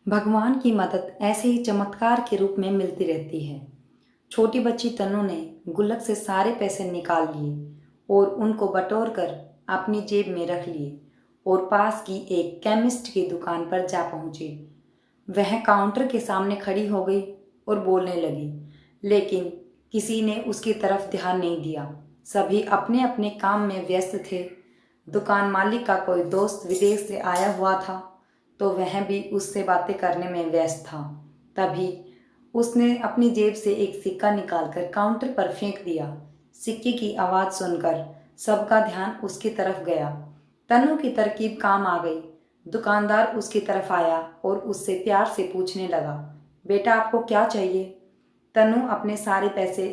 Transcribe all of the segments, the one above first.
भगवान की मदद ऐसे ही चमत्कार के रूप में मिलती रहती है। छोटी बच्ची तन्नू ने गुल्लक से सारे पैसे निकाल लिए और उनको बटोर कर अपनी जेब में रख लिए और पास की एक केमिस्ट की दुकान पर जा पहुंची। वह काउंटर के सामने खड़ी हो गई और बोलने लगी, लेकिन किसी ने उसकी तरफ ध्यान नहीं दिया। सभी अपने अपने काम में व्यस्त थे। दुकान मालिक का कोई दोस्त विदेश से आया हुआ था, तो वह भी उससे बातें करने में व्यस्त था। तभी उसने अपनी जेब से एक सिक्का निकालकर काउंटर पर फेंक दिया। सिक्के की आवाज़ सुनकर सबका ध्यान उसकी तरफ गया। तन्नू की तरकीब काम आ गई। दुकानदार उसकी तरफ आया और उससे प्यार से पूछने लगा, बेटा आपको क्या चाहिए? तन्नू अपने सारे पैसे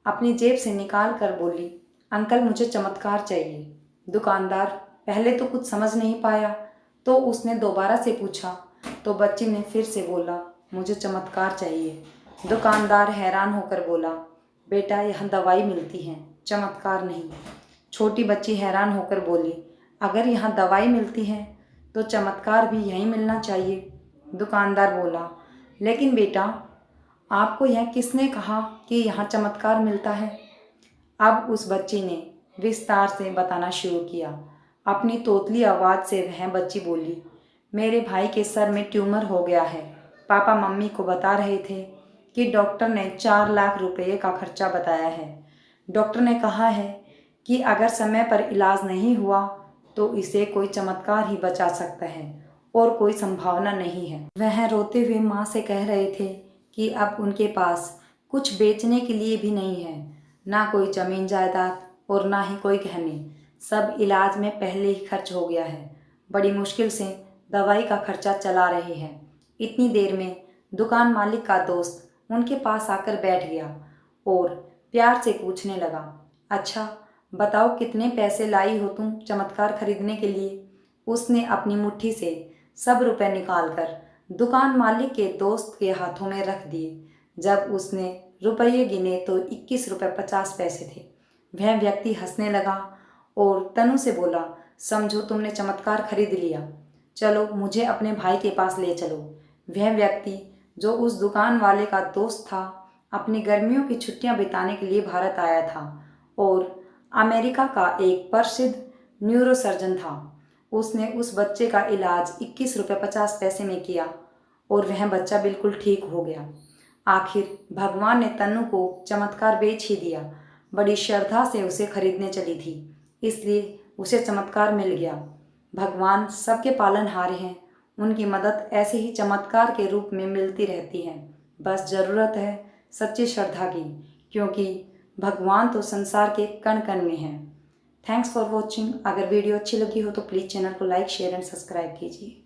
अपनी जेब से निकाल कर बोली, अंकल मुझे चमत्कार चाहिए। दुकानदार पहले तो कुछ समझ नहीं पाया, तो उसने दोबारा से पूछा, तो बच्ची ने फिर से बोला, मुझे चमत्कार चाहिए। दुकानदार हैरान होकर बोला, बेटा यहाँ दवाई मिलती है, चमत्कार नहीं। छोटी बच्ची हैरान होकर बोली, अगर यहाँ दवाई मिलती है तो चमत्कार भी यहीं मिलना चाहिए। दुकानदार बोला, लेकिन बेटा आपको यह किसने कहा कि यहाँ चमत्कार मिलता है? अब उस बच्ची ने विस्तार से बताना शुरू किया। अपनी तोतली आवाज़ से वह बच्ची बोली, मेरे भाई के सर में ट्यूमर हो गया है। पापा मम्मी को बता रहे थे कि डॉक्टर ने 4 लाख रुपये का खर्चा बताया है। डॉक्टर ने कहा है कि अगर समय पर इलाज नहीं हुआ तो इसे कोई चमत्कार ही बचा सकता है और कोई संभावना नहीं है। वह रोते हुए माँ से कह रहे थे कि अब उनके पास कुछ बेचने के लिए भी नहीं है, ना कोई जमीन जायदाद और ना ही कोई गहने। सब इलाज में पहले ही खर्च हो गया है। बड़ी मुश्किल से दवाई का खर्चा चला रहे हैं। इतनी देर में दुकान मालिक का दोस्त उनके पास आकर बैठ गया और प्यार से पूछने लगा, अच्छा बताओ कितने पैसे लाई हो तुम चमत्कार खरीदने के लिए? उसने अपनी मुट्ठी से सब रुपए निकालकर दुकान मालिक के दोस्त के हाथों में रख दिए। जब उसने रुपये गिने तो 21 रुपये 50 पैसे थे। वह व्यक्ति हंसने लगा और तनु से बोला, समझो तुमने चमत्कार खरीद लिया, चलो मुझे अपने भाई के पास ले चलो। वह व्यक्ति जो उस दुकान वाले का दोस्त था, अपनी गर्मियों की छुट्टियां बिताने के लिए भारत आया था और अमेरिका का एक प्रसिद्ध न्यूरोसर्जन था। उसने उस बच्चे का इलाज 21 रुपये 50 पैसे में किया और वह बच्चा बिल्कुल ठीक हो गया। आखिर भगवान ने तन्नू को चमत्कार बेच ही दिया। बड़ी श्रद्धा से उसे खरीदने चली थी, इसलिए उसे चमत्कार मिल गया। भगवान सबके पालनहार हैं। उनकी मदद ऐसे ही चमत्कार के रूप में मिलती रहती है। बस ज़रूरत है सच्ची श्रद्धा की, क्योंकि भगवान तो संसार के कण कण में हैं। Thanks for watching. अगर वीडियो अच्छी लगी हो तो प्लीज़ चैनल को लाइक शेयर एंड सब्सक्राइब कीजिए।